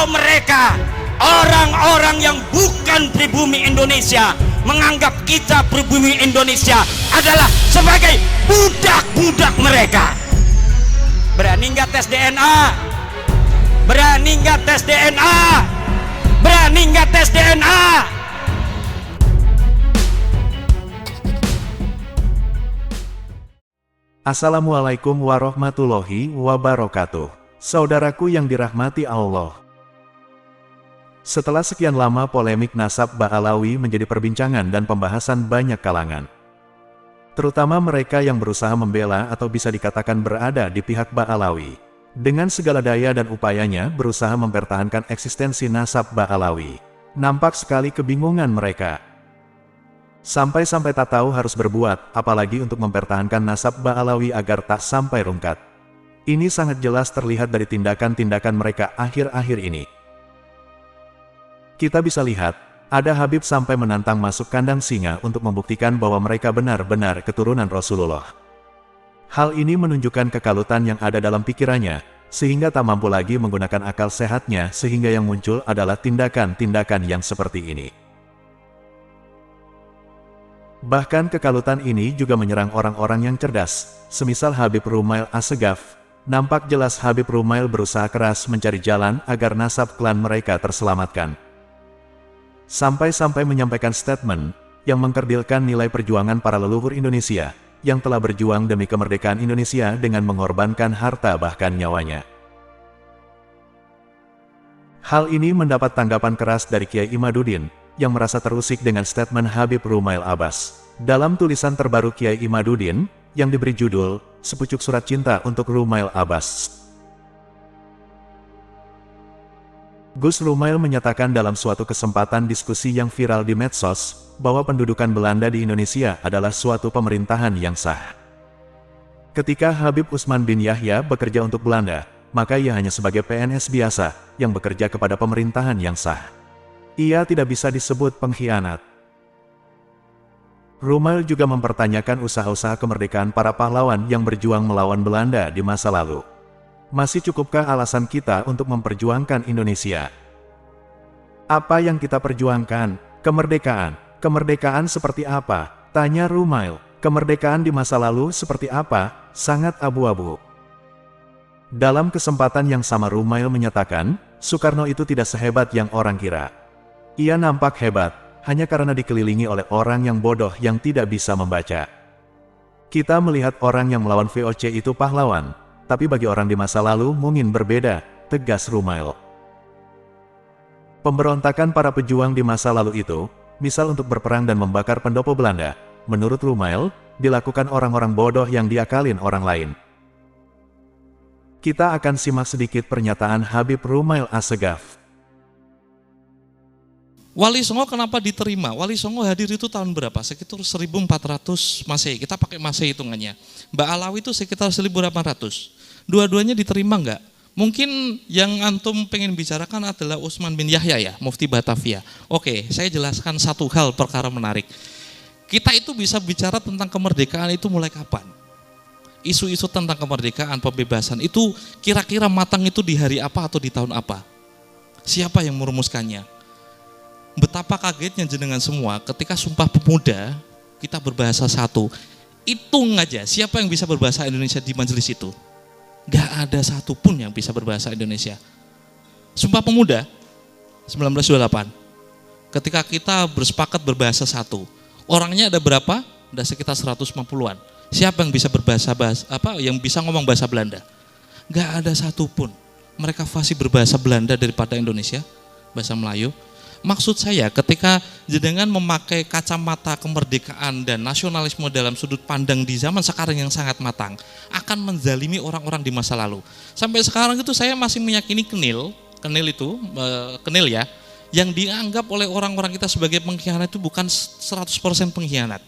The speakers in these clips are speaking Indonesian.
Kalau mereka orang-orang yang bukan pribumi Indonesia menganggap kita pribumi Indonesia adalah sebagai budak-budak mereka. Berani nggak tes DNA? Berani nggak tes DNA? Berani nggak tes DNA? Assalamualaikum warahmatullahi wabarakatuh. Saudaraku yang dirahmati Allah. Setelah sekian lama polemik nasab Ba'alawi menjadi perbincangan dan pembahasan banyak kalangan, terutama mereka yang berusaha membela atau bisa dikatakan berada di pihak Ba'alawi, dengan segala daya dan upayanya berusaha mempertahankan eksistensi nasab Ba'alawi. Nampak sekali kebingungan mereka. Sampai-sampai tak tahu harus berbuat, apalagi untuk mempertahankan nasab Ba'alawi agar tak sampai rungkat. Ini sangat jelas terlihat dari tindakan-tindakan mereka akhir-akhir ini. Kita bisa lihat, ada Habib sampai menantang masuk kandang singa untuk membuktikan bahwa mereka benar-benar keturunan Rasulullah. Hal ini menunjukkan kekalutan yang ada dalam pikirannya, sehingga tak mampu lagi menggunakan akal sehatnya, sehingga yang muncul adalah tindakan-tindakan yang seperti ini. Bahkan kekalutan ini juga menyerang orang-orang yang cerdas, semisal Habib Rumail Assegaf. Nampak jelas Habib Rumail berusaha keras mencari jalan agar nasab klan mereka terselamatkan. Sampai-sampai menyampaikan statement yang mengkerdilkan nilai perjuangan para leluhur Indonesia, yang telah berjuang demi kemerdekaan Indonesia dengan mengorbankan harta bahkan nyawanya. Hal ini mendapat tanggapan keras dari Kiai Imaduddin, yang merasa terusik dengan statement Habib Rumail Abbas. Dalam tulisan terbaru Kiai Imaduddin, yang diberi judul, Sepucuk Surat Cinta untuk Rumail Abbas. Gus Rumail menyatakan dalam suatu kesempatan diskusi yang viral di medsos, bahwa pendudukan Belanda di Indonesia adalah suatu pemerintahan yang sah. Ketika Habib Usman bin Yahya bekerja untuk Belanda, maka ia hanya sebagai PNS biasa, yang bekerja kepada pemerintahan yang sah. Ia tidak bisa disebut pengkhianat. Rumail juga mempertanyakan usaha-usaha kemerdekaan para pahlawan yang berjuang melawan Belanda di masa lalu. Masih cukupkah alasan kita untuk memperjuangkan Indonesia? Apa yang kita perjuangkan? Kemerdekaan. Kemerdekaan seperti apa? Tanya Rumail. Kemerdekaan di masa lalu seperti apa? Sangat abu-abu. Dalam kesempatan yang sama Rumail menyatakan, Soekarno itu tidak sehebat yang orang kira. Ia nampak hebat, hanya karena dikelilingi oleh orang yang bodoh yang tidak bisa membaca. Kita melihat orang yang melawan VOC itu pahlawan, tapi bagi orang di masa lalu mungkin berbeda, tegas Rumail. Pemberontakan para pejuang di masa lalu itu, misal untuk berperang dan membakar pendopo Belanda, menurut Rumail, dilakukan orang-orang bodoh yang diakalin orang lain. Kita akan simak sedikit pernyataan Habib Rumail Assegaf. Wali Songo kenapa diterima? Wali Songo hadir itu tahun berapa? Sekitar 1400 Masehi. Kita pakai Masehi hitungannya. Ba'alawi itu sekitar 1800. Dua-duanya diterima enggak? Mungkin yang antum pengen bicarakan adalah Usman bin Yahya ya, Mufti Batavia. Oke, saya jelaskan satu hal perkara menarik. Kita itu bisa bicara tentang kemerdekaan itu mulai kapan? Isu-isu tentang kemerdekaan, pembebasan itu kira-kira matang itu di hari apa atau di tahun apa? Siapa yang merumuskannya? Betapa kagetnya jenengan semua ketika Sumpah Pemuda kita berbahasa satu. Hitung aja siapa yang bisa berbahasa Indonesia di majelis itu. Gak ada satupun yang bisa berbahasa Indonesia. Sumpah Pemuda 1928. Ketika kita bersepakat berbahasa satu. Orangnya ada berapa? Ada sekitar 150-an. Siapa yang bisa yang bisa ngomong bahasa Belanda? Gak ada satupun. Mereka fasih berbahasa Belanda daripada Indonesia, bahasa Melayu. Maksud saya ketika jenengan memakai kacamata kemerdekaan dan nasionalisme dalam sudut pandang di zaman sekarang yang sangat matang, akan menzalimi orang-orang di masa lalu. Sampai sekarang itu saya masih meyakini Kenil ya, yang dianggap oleh orang-orang kita sebagai pengkhianat itu bukan 100% pengkhianat.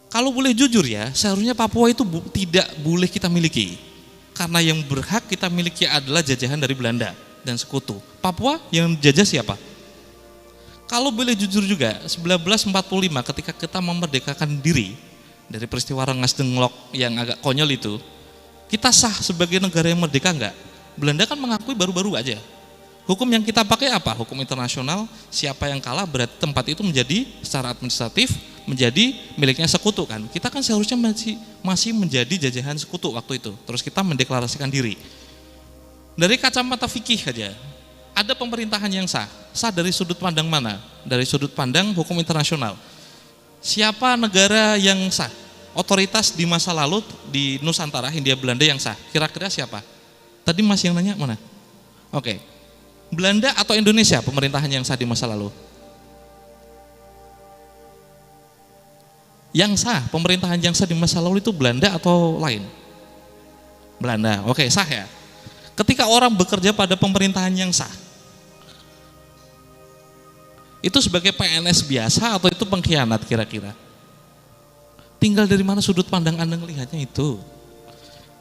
Kalau boleh jujur ya, seharusnya Papua itu tidak boleh kita miliki. Karena yang berhak kita miliki adalah jajahan dari Belanda dan sekutu. Papua yang jajah siapa? Kalau boleh jujur juga, 1945 ketika kita memerdekakan diri dari peristiwa Rengas Dengklok yang agak konyol itu, kita sah sebagai negara yang merdeka enggak? Belanda kan mengakui baru-baru aja. Hukum yang kita pakai apa? Hukum internasional, siapa yang kalah berarti tempat itu menjadi secara administratif menjadi miliknya sekutu kan. Kita kan seharusnya masih menjadi jajahan sekutu waktu itu. Terus kita mendeklarasikan diri. Dari kacamata fikih aja, ada pemerintahan yang sah. Sah dari sudut pandang mana? Dari sudut pandang hukum internasional. Siapa negara yang sah? Otoritas di masa lalu di Nusantara, Hindia Belanda yang sah. Kira-kira siapa? Tadi Mas yang nanya mana? Oke. Belanda atau Indonesia pemerintahan yang sah di masa lalu? Yang sah, pemerintahan yang sah di masa lalu itu Belanda atau lain? Belanda, oke, sah ya. Ketika orang bekerja pada pemerintahan yang sah, itu sebagai PNS biasa atau itu pengkhianat kira-kira? Tinggal dari mana sudut pandang Anda melihatnya itu.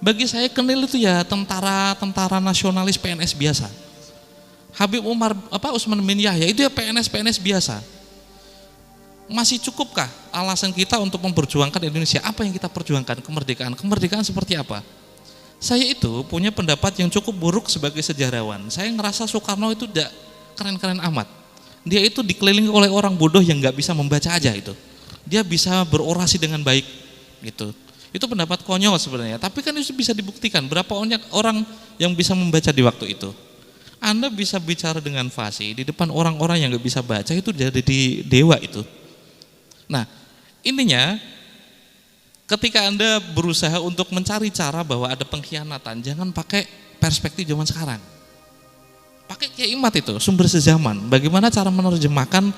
Bagi saya Kenil itu ya tentara nasionalis PNS biasa. Habib Utsman bin Yahya itu ya PNS biasa. Masih cukupkah alasan kita untuk memperjuangkan Indonesia? Apa yang kita perjuangkan? Kemerdekaan. Kemerdekaan seperti apa? Saya itu punya pendapat yang cukup buruk sebagai sejarawan. Saya ngerasa Soekarno itu tidak keren-keren amat. Dia itu dikelilingi oleh orang bodoh yang nggak bisa membaca aja itu. Dia bisa berorasi dengan baik gitu. Itu pendapat konyol sebenarnya. Tapi kan itu bisa dibuktikan. Berapa orang yang bisa membaca di waktu itu? Anda bisa bicara dengan fasih di depan orang-orang yang nggak bisa baca itu jadi dewa itu. Nah, intinya ketika Anda berusaha untuk mencari cara bahwa ada pengkhianatan, jangan pakai perspektif zaman sekarang. Pakai Kiai Imad itu, sumber sezaman. Bagaimana cara menerjemahkan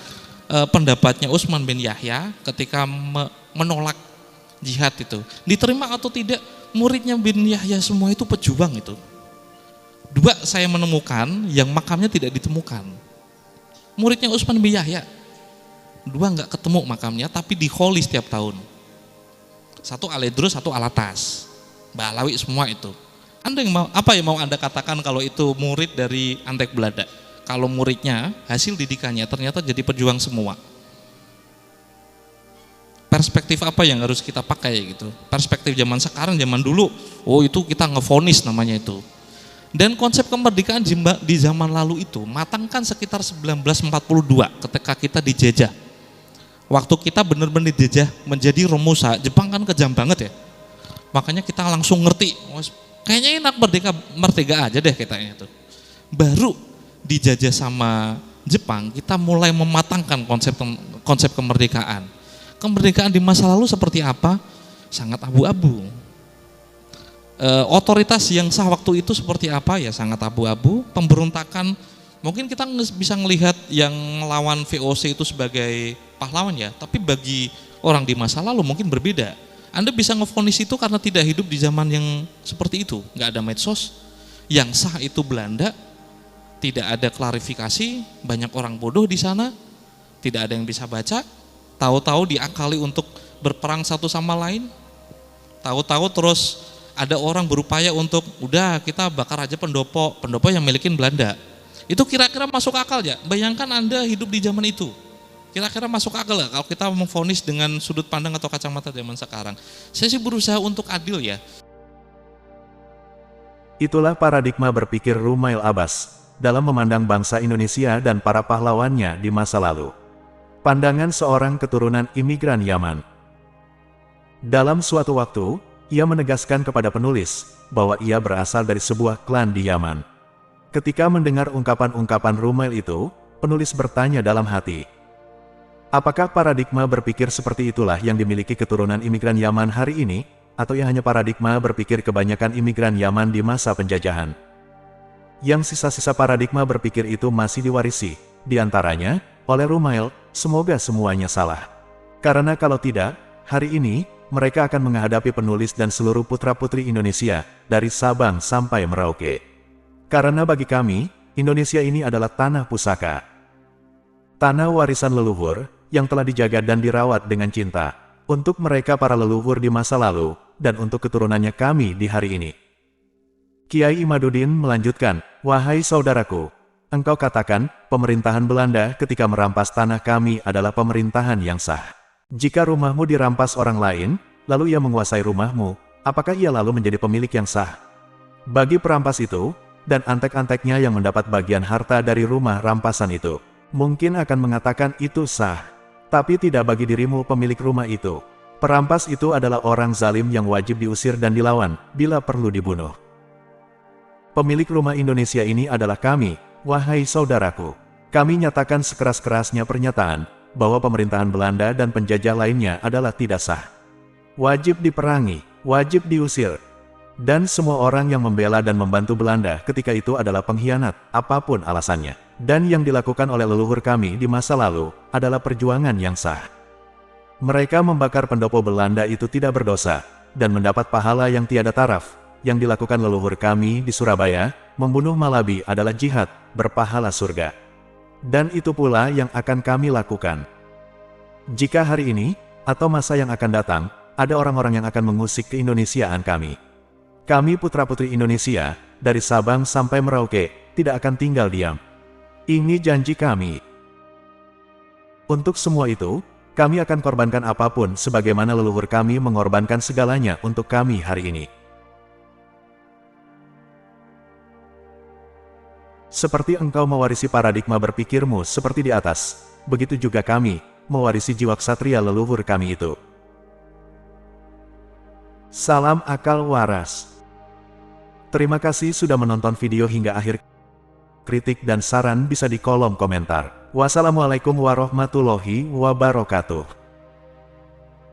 pendapatnya Utsman bin Yahya ketika menolak jihad itu. Diterima atau tidak, muridnya bin Yahya semua itu pejuang itu. Dua saya menemukan yang makamnya tidak ditemukan. Muridnya Utsman bin Yahya. Dua nggak ketemu makamnya, tapi diholi setiap tahun. Satu Aledrus, satu Alatas. Mbak Alawi semua itu. Anda yang apa yang mau Anda katakan kalau itu murid dari Antek Belanda? Kalau muridnya hasil didikannya ternyata jadi pejuang semua. Perspektif apa yang harus kita pakai gitu? Perspektif zaman sekarang, zaman dulu, oh itu kita ngevonis namanya itu. Dan konsep kemerdekaan di zaman lalu itu matangkan sekitar 1942 ketika kita dijajah. Waktu kita benar-benar dijajah menjadi Romusa, Jepang kan kejam banget ya. Makanya kita langsung ngerti, oh, kayaknya enak merdeka aja deh katanya itu. Baru dijajah sama Jepang, kita mulai mematangkan konsep kemerdekaan. Kemerdekaan di masa lalu seperti apa? Sangat abu-abu. Otoritas yang sah waktu itu seperti apa ya sangat abu-abu. Pemberontakan mungkin kita bisa melihat yang melawan VOC itu sebagai pahlawan ya, tapi bagi orang di masa lalu mungkin berbeda. Anda bisa ngevonis itu karena tidak hidup di zaman yang seperti itu, nggak ada medsos. Yang sah itu Belanda, tidak ada klarifikasi, banyak orang bodoh di sana, tidak ada yang bisa baca, tahu-tahu diakali untuk berperang satu sama lain, tahu-tahu terus ada orang berupaya untuk udah kita bakar aja pendopo yang milikin Belanda. Itu kira-kira masuk akal ya? Bayangkan Anda hidup di zaman itu. Kira-kira masuk akal gak kalau kita memvonis dengan sudut pandang atau kacamata zaman sekarang? Saya sih berusaha untuk adil ya. Itulah paradigma berpikir Rumail Abbas dalam memandang bangsa Indonesia dan para pahlawannya di masa lalu. Pandangan seorang keturunan imigran Yaman. Dalam suatu waktu, ia menegaskan kepada penulis bahwa ia berasal dari sebuah klan di Yaman. Ketika mendengar ungkapan-ungkapan Rumail itu, penulis bertanya dalam hati, apakah paradigma berpikir seperti itulah yang dimiliki keturunan imigran Yaman hari ini, atau yang hanya paradigma berpikir kebanyakan imigran Yaman di masa penjajahan? Yang sisa-sisa paradigma berpikir itu masih diwarisi, diantaranya oleh Rumail, semoga semuanya salah. Karena kalau tidak, hari ini, mereka akan menghadapi penulis dan seluruh putra-putri Indonesia, dari Sabang sampai Merauke. Karena bagi kami, Indonesia ini adalah tanah pusaka. Tanah warisan leluhur, yang telah dijaga dan dirawat dengan cinta, untuk mereka para leluhur di masa lalu, dan untuk keturunannya kami di hari ini. Kiai Imaduddin melanjutkan, wahai saudaraku, engkau katakan, pemerintahan Belanda ketika merampas tanah kami adalah pemerintahan yang sah. Jika rumahmu dirampas orang lain, lalu ia menguasai rumahmu, apakah ia lalu menjadi pemilik yang sah? Bagi perampas itu, dan antek-anteknya yang mendapat bagian harta dari rumah rampasan itu. Mungkin akan mengatakan itu sah, tapi tidak bagi dirimu pemilik rumah itu. Perampas itu adalah orang zalim yang wajib diusir dan dilawan, bila perlu dibunuh. Pemilik rumah Indonesia ini adalah kami, wahai saudaraku. Kami nyatakan sekeras-kerasnya pernyataan, bahwa pemerintahan Belanda dan penjajah lainnya adalah tidak sah. Wajib diperangi, wajib diusir. Dan semua orang yang membela dan membantu Belanda ketika itu adalah pengkhianat, apapun alasannya. Dan yang dilakukan oleh leluhur kami di masa lalu, adalah perjuangan yang sah. Mereka membakar pendopo Belanda itu tidak berdosa, dan mendapat pahala yang tiada taraf. Yang dilakukan leluhur kami di Surabaya, membunuh Malabi adalah jihad, berpahala surga. Dan itu pula yang akan kami lakukan. Jika hari ini, atau masa yang akan datang, ada orang-orang yang akan mengusik keindonesiaan kami. Kami putra-putri Indonesia, dari Sabang sampai Merauke, tidak akan tinggal diam. Ini janji kami. Untuk semua itu, kami akan korbankan apapun sebagaimana leluhur kami mengorbankan segalanya untuk kami hari ini. Seperti engkau mewarisi paradigma berpikirmu seperti di atas, begitu juga kami, mewarisi jiwa ksatria leluhur kami itu. Salam akal waras. Terima kasih sudah menonton video hingga akhir. Kritik dan saran bisa di kolom komentar. Wassalamualaikum warahmatullahi wabarakatuh.